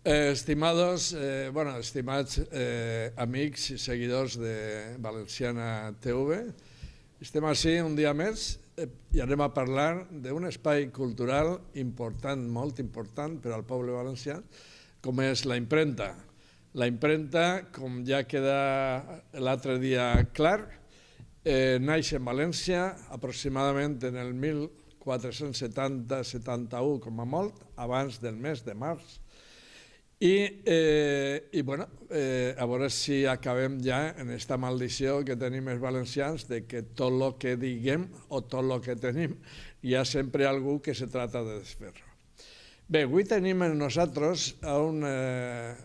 Estimats amics i seguidors de Valenciana TV, estem així un dia més i anem a parlar d'un espai cultural important, molt important per al poble valencià, com és la impremta. La impremta, com ja queda l'altre dia clar, naix en València aproximadament en el 1470-71, com a molt, abans del mes de març. I a veure si acabem ja en aquesta maldició que tenim els valencians de que tot el que diguem o tot el que tenim hi ha sempre algú que se trata de desfer-lo. Bé, avui tenim amb nosaltres a una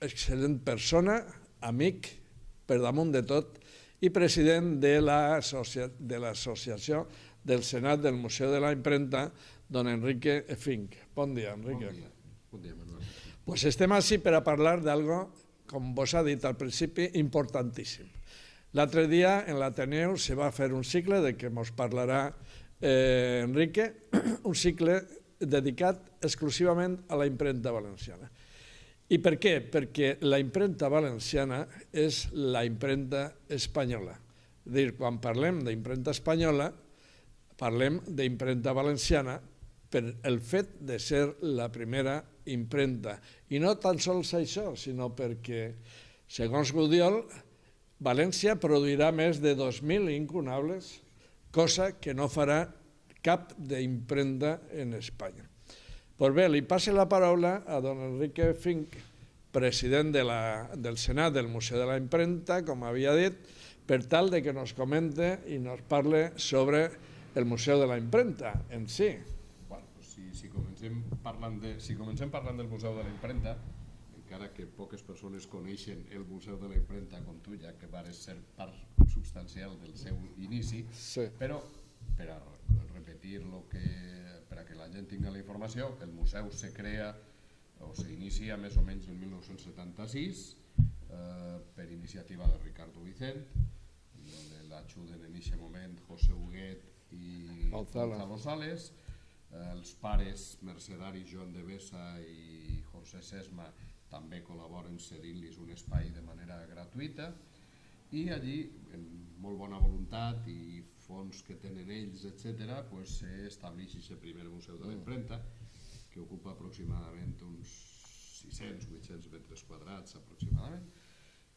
excel·lent persona, amic, per damunt de tot, i president de l'associació del Senat del Museu de la Impremta, don Enrique Fink. Bon dia, Enrique. Bon dia, Manuel. Pues estem així per a parlar d'algo, com vos ha dit al principi, importantíssim. L'altre dia en l'Ateneu se va fer un cicle de què ens parlarà Enrique, un cicle dedicat exclusivament a la impremta valenciana. I per què? Perquè la impremta valenciana és la impremta espanyola. És a dir, quan parlem d'impremta espanyola, parlem d'impremta valenciana per el fet de ser la primera impremta. I no tan sols això, sinó perquè, segons Gudiol, València produirà més de 2.000 incunables, cosa que no farà cap d'impremta en Espanya. Doncs bé, li passo la paraula a don Enrique Fink, president del Senat del Museu de la Impremta, com havia dit, per tal que ens comente i ens parle sobre el Museu de la Impremta en si. Si comencem parlant del Museu de la Impremta, encara que poques persones coneixen el Museu de la Impremta com tu, ja que vares ser part substancial del seu inici, però per a repetir per a que la gent tingui la informació, el museu se crea o s'inicia més o menys el 1976 per iniciativa de Ricardo Vicent, on l'ajuden en aquest moment José Huguet i Gonzalo Sales. Els pares mercedaris Joan de Besa i José Sesma també col·laboren cedint-los un espai de manera gratuïta, i allí, amb molt bona voluntat i fons que tenen ells, etc., s'estableix aquest primer Museu de la Impremta, que ocupa aproximadament uns 600-800 metres quadrats aproximadament,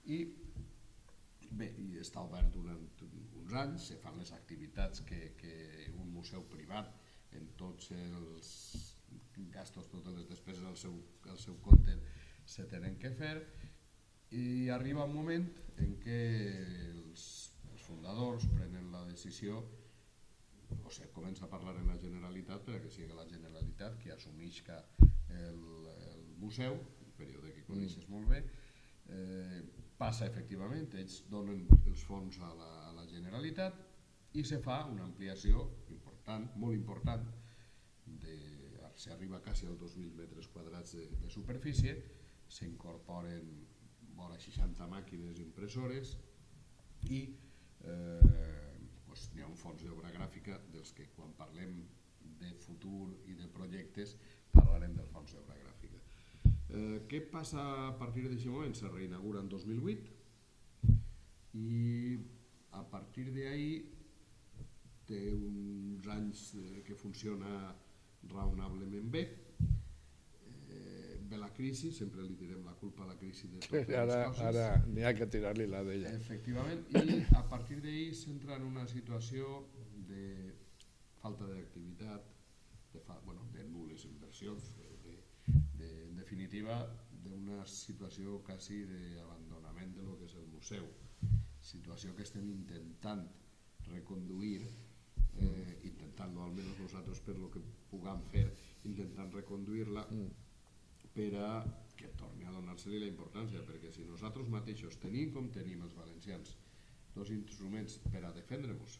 i està obert durant uns anys. Se fan les activitats que un museu privat, en tots els gastos, totes les despeses al seu compte, se tenen que fer, i arriba un moment en què els fundadors prenen la decisió, o sigui, comença a parlar en la Generalitat perquè sigui la Generalitat qui assumeixi el museu, un període que coneixes molt bé. Passa efectivament, ells donen els fons a la Generalitat i se fa una ampliació important, molt important, s'arriba quasi als 2.000 metres quadrats de superfície, s'incorporen vora 60 màquines impressores i hi ha un fons d'obra gràfica dels que quan parlem de futur i de projectes parlarem del fons d'obra gràfica. Què passa a partir d'aquest moment? Se reinaugura en 2008 i a partir d'ahir té uns anys que funciona raonablement bé. Ve la crisi, sempre li tirem la culpa a la crisi de totes les coses. Ara n'hi ha que tirar-li la d'ella. Efectivament, i a partir d'ahir s'entra en una situació de falta d'activitat, de nul·les inversions, en definitiva, d'una situació quasi d'abandonament de lo que és el museu. Situació que estem intentant reconduir, intentant-lo, almenys nosaltres per lo que puguem fer, intentant reconduir-la per a que torni a donar-se-li la importància, perquè si nosaltres mateixos tenim com tenim els valencians dos instruments per a defendre-nos,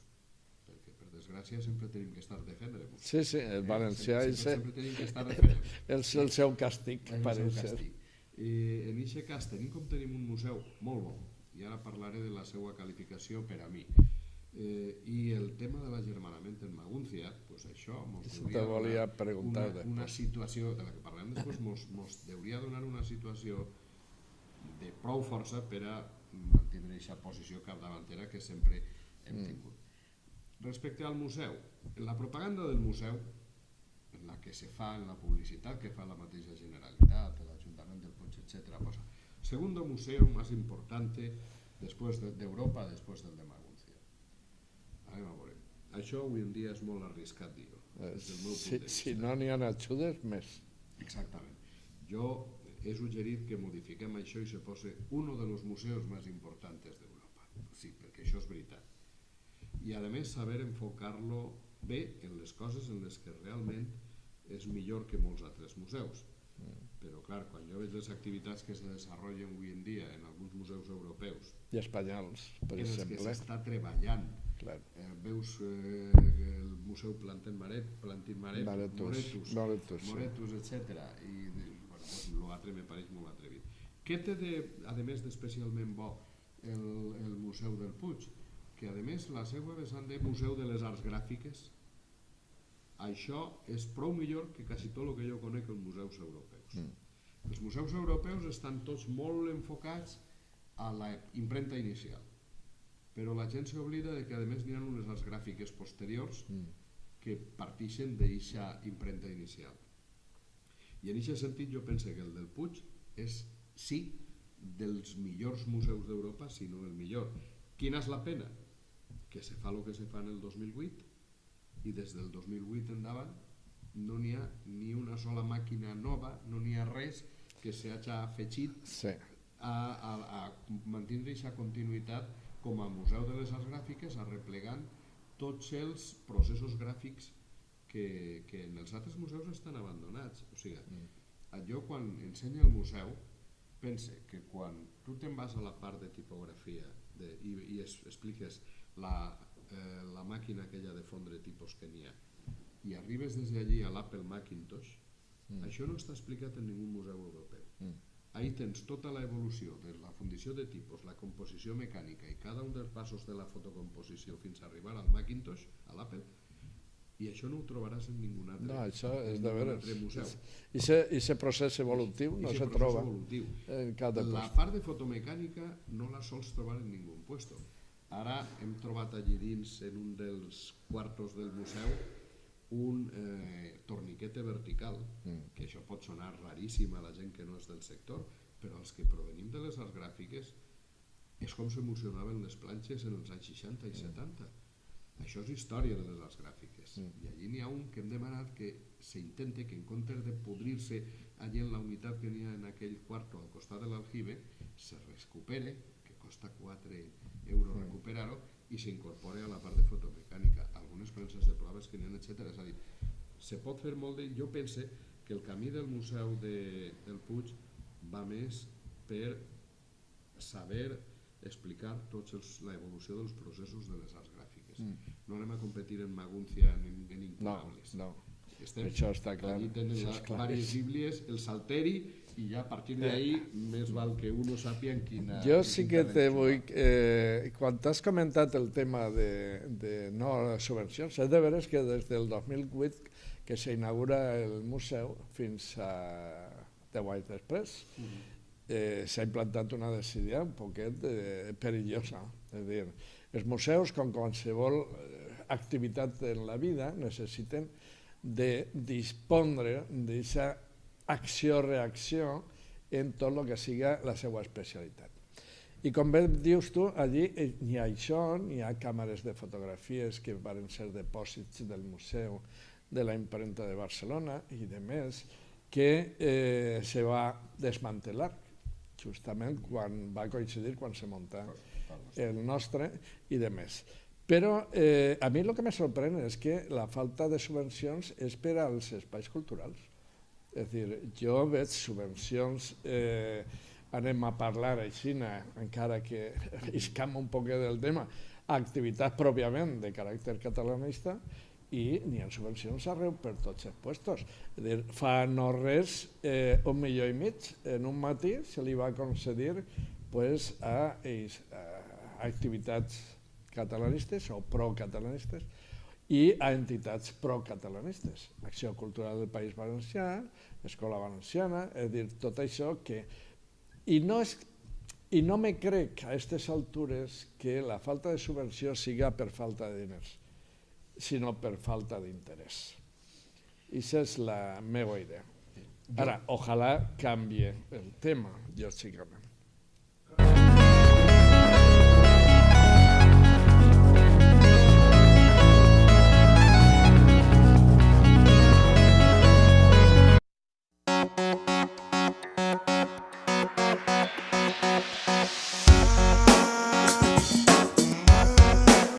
perquè per desgràcia sempre tenim que estar defendre-nos. Sí, el valencià sempre tenim que estar defendre-nos. És el seu càstig, pareix ser. En aquest cas tenim com tenim un museu molt bo, i ara parlaré de la seva qualificació per a mi. I el tema de l'agermanament en Magúncia, doncs això te volia preguntar una situació, de la que parlem després, mos hauria donar una situació de prou força per a mantenir aquesta posició capdavantera que sempre hem tingut. Respecte al museu, en la propaganda del museu, en la que se fa, en la publicitat que fa la mateixa Generalitat, l'Ajuntament del Puig, etc., posa segundo museo más importante después de Europa, después del de Magúncia. Anem a veure. Això avui en dia és molt arriscat dir-ho. Si no n'hi ha ajudes, més. Exactament. Jo he suggerit que modifiquem això i se posa uno de los museos más importantes d'Europa. Sí, perquè això és veritat. I a més saber enfocar-lo bé en les coses en les que realment és millor que molts altres museus. Però clar, quan jo veig les activitats que se desenvolupen avui en dia en alguns museus europeus i espanyols, per exemple, en els que s'està treballant, veus el Museu Plantin Moretus, etc. I l'altre me pareix molt atrevit. Què té, a més, d'especialment bo el Museu del Puig? Que a més la seva vessant de Museu de les Arts Gràfiques, això és prou millor que quasi tot el que jo conec als museus europeus. Els museus europeus estan tots molt enfocats a la impremta inicial, però la gent s'oblida que a més n'hi ha unes arts gràfiques posteriors que partixen d'aquesta impremta inicial. I en aquest sentit jo penso que el del Puig és, sí, dels millors museus d'Europa, si no el millor. Quina és la pena? Que se fa el que se fa en el 2008 i des del 2008 endavant no n'hi ha ni una sola màquina nova, no n'hi ha res que s'hagi afegit a mantenir aquesta continuïtat com a Museu de les Arts Gràfiques, arreplegant tots els processos gràfics que en els altres museus estan abandonats. O sigui, jo quan ensenya el museu pense que quan tu te'n vas a la part de tipografia i expliques la màquina aquella de fondre tipus que n'hi ha i arribes des d'allí a l'Apple Macintosh, això no està explicat en ningú museu europeu. Ahí tens tota l'evolució de la fundició de tipus, la composició mecànica i cada un dels passos de la fotocomposició fins a arribar al Macintosh, a l'Apple, i això no ho trobaràs en ningú altre museu. No, això és de veres. I aquest procés evolutiu no se troba en cada lloc. La part de fotomecànica no la sols trobar en ningú puesto. Ara hem trobat allí dins, en un dels quartos del museu, un torniquete vertical, que això pot sonar raríssim a la gent que no és del sector, però els que provenim de les arts gràfiques és com s'emocionaven les planxes en els anys 60 i 70. Això és història de les arts gràfiques. I allí n'hi ha un que hem demanat que s'intente que en comptes de podrir-se allí en la unitat que n'hi ha en aquell quarto al costat de l'aljibe, se recupere, que costa 4 euros recuperar-ho, i s'incorpora a la part de fotomecànica, algunes premses de proves que n'hi ha, etc. És a dir, se pot fer molt de... Jo pense que el camí del Museu del Puig va més per saber explicar tota l'evolució dels processos de les arts gràfiques. No anem a competir en Magúncia ni en Incunables. No, això està clar. Allí tenen les diverses bíblies, el salteri, i ja a partir d'ahí més val que uno sàpia en quina... Jo sí que te vull... Quan t'has comentat el tema de no subvencions, és de veres que des del 2008 que s'inaugura el museu fins a 10 anys després s'ha implantat una decisió un poquet perillosa. És a dir, els museus, com qualsevol activitat en la vida, necessiten de dispondre d'aquesta acció-reacció en tot el que siga la seva especialitat. I com bé dius tu, allí ni ha això, ni ha càmeres de fotografies que van ser depòsits del Museu de la Imprenta de Barcelona i de més, que se va desmantelar justament quan va coincidir quan se munta el nostre i de més. Però a mi el que me sorprèn és que la falta de subvencions és per als espais culturals. És a dir, jo veig subvencions, anem a parlar així, encara que iscam un poc del tema, activitats pròpiament de caràcter catalanista, i n'hi ha subvencions arreu per tots els puestos. És a dir, fa no res, 1,5 milions en un matí se li va concedir a activitats catalanistes o procatalanistes i a entitats procatalanistes. Acció Cultural del País Valencià, Escola Valenciana, és a dir, tot això que... I no me crec a aquestes altures que la falta de subvenció siga per falta de diners, sinó per falta d'interès. Aquesta és la meva idea. Ara, ojalà canvie el tema, lògicament.